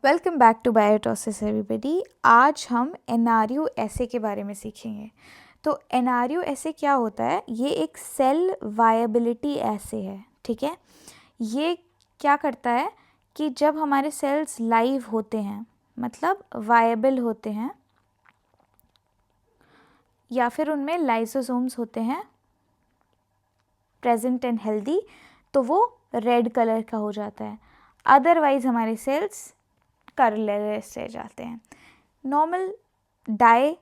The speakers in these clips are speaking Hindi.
वेलकम बैक टू बायोटॉसिस एवरीबॉडी। आज हम एनआरयू एसे के बारे में सीखेंगे। तो एनआरयू एसे क्या होता है? ये एक सेल वायबिलिटी एसे है, ठीक है। ये क्या करता है कि जब हमारे सेल्स लाइव होते हैं, मतलब वायबल होते हैं, या फिर उनमें लाइसोसोम्स होते हैं प्रेजेंट एंड हेल्दी, तो वो रेड कलर का हो जाता है। अदरवाइज हमारे सेल्स कलरलेस रह जाते हैं। नॉर्मल डाई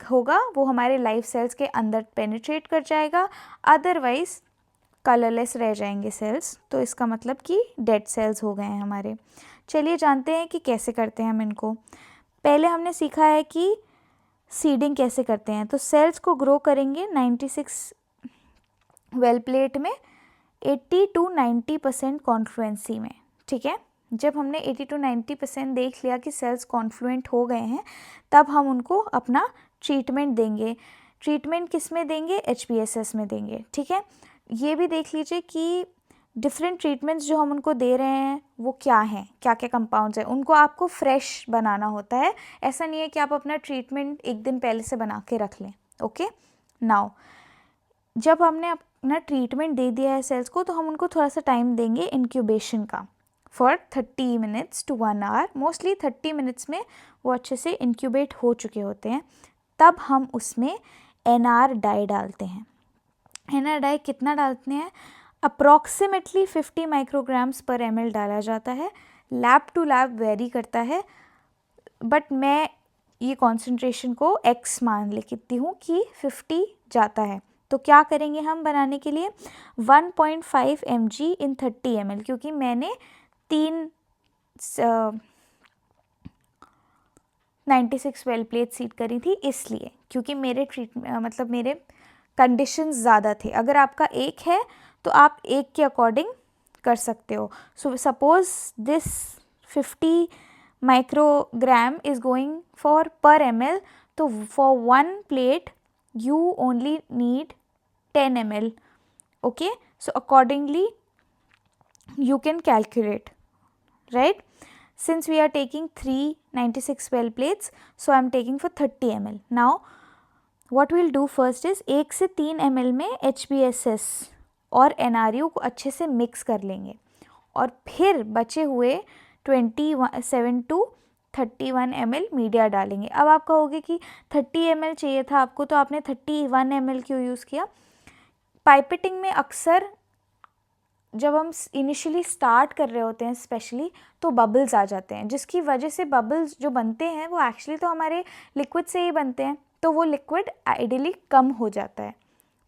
होगा वो हमारे लाइव सेल्स के अंदर पेनिट्रेट कर जाएगा, अदरवाइज कलरलेस रह जाएंगे सेल्स। तो इसका मतलब कि डेड सेल्स हो गए हैं हमारे। चलिए जानते हैं कि कैसे करते हैं हम इनको। पहले हमने सीखा है कि सीडिंग कैसे करते हैं। तो सेल्स को ग्रो करेंगे 96 वेल प्लेट में 80 to 90% कॉन्फ्लुएंसी में, ठीक है। जब हमने 80 to 90% देख लिया कि सेल्स कॉन्फ्लुएंट हो गए हैं, तब हम उनको अपना ट्रीटमेंट देंगे। ट्रीटमेंट किस में देंगे? HBSS में देंगे, ठीक है। ये भी देख लीजिए कि डिफरेंट ट्रीटमेंट्स जो हम उनको दे रहे हैं वो क्या हैं, क्या क्या कंपाउंड्स हैं। उनको आपको फ्रेश बनाना होता है, ऐसा नहीं है कि आप अपना ट्रीटमेंट एक दिन पहले से बना के रख लें। ओके, नाउ जब हमने अपना ट्रीटमेंट दे दिया है सेल्स को, तो हम उनको थोड़ा सा टाइम देंगे इंक्यूबेशन का for 30 minutes to 1 hour। Mostly 30 minutes में वो अच्छे से इंक्यूबेट हो चुके होते हैं। तब हम उसमें NR डाई डालते हैं। NR डाई कितना डालते हैं? अप्रॉक्सीमेटली 50 माइक्रोग्राम्स पर ml डाला जाता है। लैब टू लैब वेरी करता है, बट मैं ये कॉन्सेंट्रेशन को X मान लेती हूँ कि 50 जाता है। तो क्या करेंगे हम बनाने के लिए? 1.5 mg इन 30 ml, क्योंकि मैंने 96 वेल प्लेट सीड करी थी, इसलिए क्योंकि मेरे मतलब मेरे कंडीशंस ज़्यादा थे। अगर आपका एक है तो आप एक के अकॉर्डिंग कर सकते हो। So suppose this 50 microgram is going for पर ml, तो for 1 plate you only need 10 ml. Okay, so accordingly you can calculate, right? Since we are taking 396 well plates, so I am taking for 30 ml. Now what we'll do first is 1 से 3 ml में HBSS और NRU को अच्छे से मिक्स कर लेंगे, और फिर बचे हुए 27 to 31 ml मीडिया डालेंगे। अब आप कहोगे कि 30 ml चाहिए था आपको, तो आपने 31 ml क्यों यूज़ किया? पाइपेटिंग में अक्सर जब हम इनिशियली स्टार्ट कर रहे होते हैं स्पेशली, तो बबल्स आ जाते हैं, जिसकी वजह से बबल्स जो बनते हैं वो एक्चुअली तो हमारे लिक्विड से ही बनते हैं, तो वो लिक्विड आइडियली कम हो जाता है।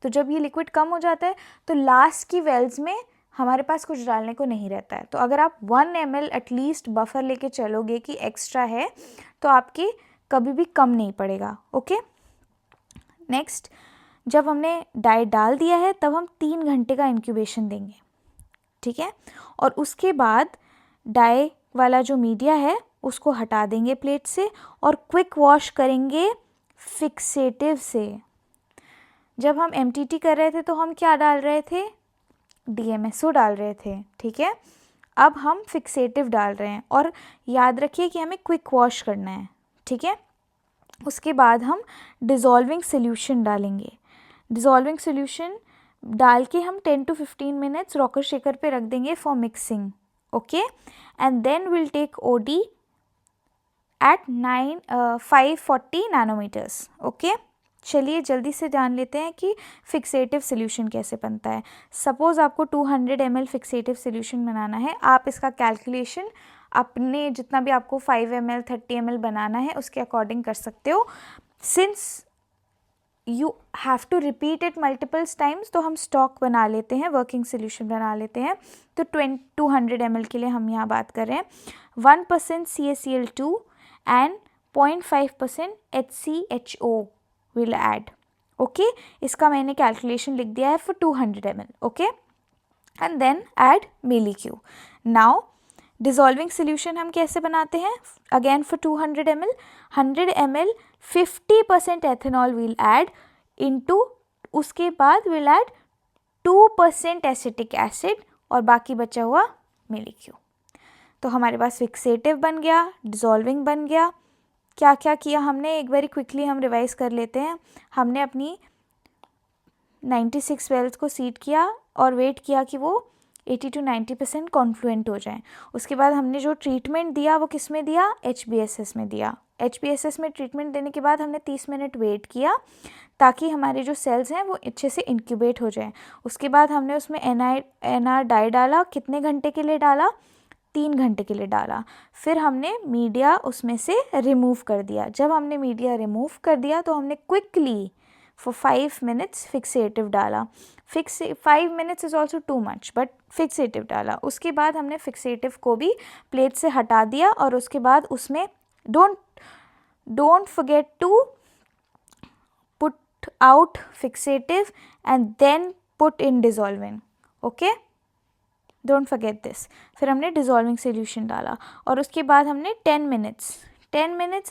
तो जब ये लिक्विड कम हो जाता है तो लास्ट की वेल्स में हमारे पास कुछ डालने को नहीं रहता है। तो अगर आप 1 ml एटलीस्ट बफर लेके चलोगे कि एक्स्ट्रा है, तो आपके कभी भी कम नहीं पड़ेगा। ओके, नेक्स्ट, जब हमने डाई डाल दिया है तब हम 3 घंटे का इंक्यूबेशन देंगे, ठीक है। और उसके बाद डाई वाला जो मीडिया है उसको हटा देंगे प्लेट से और क्विक वॉश करेंगे फिक्सेटिव से। जब हम MTT कर रहे थे तो हम क्या डाल रहे थे? DMSO डाल रहे थे, ठीक है। अब हम फिक्सेटिव डाल रहे हैं, और याद रखिए कि हमें क्विक वॉश करना है, ठीक है। उसके बाद हम डिज़ोल्विंग सोल्यूशन डालेंगे। डिज़ोल्विंग सोल्यूशन डाल के हम 10 to 15 मिनट्स रॉकर शेकर पे रख देंगे for mixing. Okay, and then will take OD at 540 nanometres. Okay, चलिए जल्दी से जान लेते हैं कि फिक्सेटिव सोल्यूशन कैसे बनता है। सपोज़ आपको 200 ml फिक्सेटिव सोल्यूशन बनाना है, आप इसका कैलकुलेशन अपने जितना भी आपको 5 ml 30 ml बनाना है उसके अकॉर्डिंग कर सकते हो। Since you have to repeat it multiples times, तो हम स्टॉक बना लेते हैं, वर्किंग सोल्यूशन बना लेते हैं। तो 200 ml के लिए हम यहाँ बात कर रहे हैं 1% CaCl2 and 0.5% HCHO will add. Okay, इसका मैंने कैलकुलेशन लिख दिया है for 200 ml। Okay, and then add MilliQ. Now dissolving solution हम कैसे बनाते हैं? Again for 200 ml, 100 ml 50% ethanol will add into, उसके बाद विल ऐड 2% एसिटिक एसिड और बाकी बचा हुआ मिलीक्यू। तो हमारे पास फिक्सेटिव बन गया, डिज़ोल्विंग बन गया। क्या क्या किया हमने, एक बारी क्विकली हम रिवाइज कर लेते हैं। हमने अपनी 96 वेल्स को सीड किया और वेट किया कि वो 80 to 90% कॉन्फ्लुएंट हो जाएं। उसके बाद हमने जो ट्रीटमेंट दिया वो किस में दिया, HBSS में दिया। HBSS में ट्रीटमेंट देने के बाद हमने 30 मिनट वेट किया ताकि हमारे जो सेल्स हैं वो अच्छे से इंक्यूबेट हो जाएं। उसके बाद हमने उसमें NR डाई डाला। कितने घंटे के लिए डाला, 3 घंटे के लिए डाला। फिर हमने मीडिया उसमें से रिमूव कर दिया। जब हमने मीडिया रिमूव कर दिया तो हमने क्विकली for 5 minutes फिक्सेटिव डाला। 5 minutes is also too much, but fixative डाला। उसके बाद हमने फिक्सेटिव को भी प्लेट से हटा दिया और उसके बाद उसमें don't forget to put out fixative and then put in dissolving, okay, don't forget this. फिर हमने डिज़ोल्विंग सोल्यूशन डाला और उसके बाद हमने 10 minutes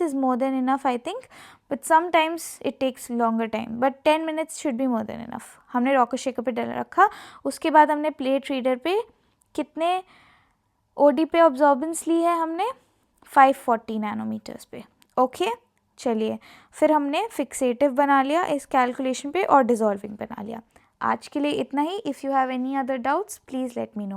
is more than enough I think, but sometimes it takes longer time, but 10 minutes should be more than enough। हमने रॉकर शेकर पे डाल रखा। उसके बाद हमने प्लेट रीडर पे कितने OD पे ऑब्जॉर्बेंस ली है हमने, 540 नैनोमीटर्स पे, ओके। चलिए, फिर हमने फिक्सेटिव बना लिया इस कैलकुलेशन पे और डिज़ोल्विंग बना लिया। आज के लिए इतना ही। If you have any other doubts please let me no.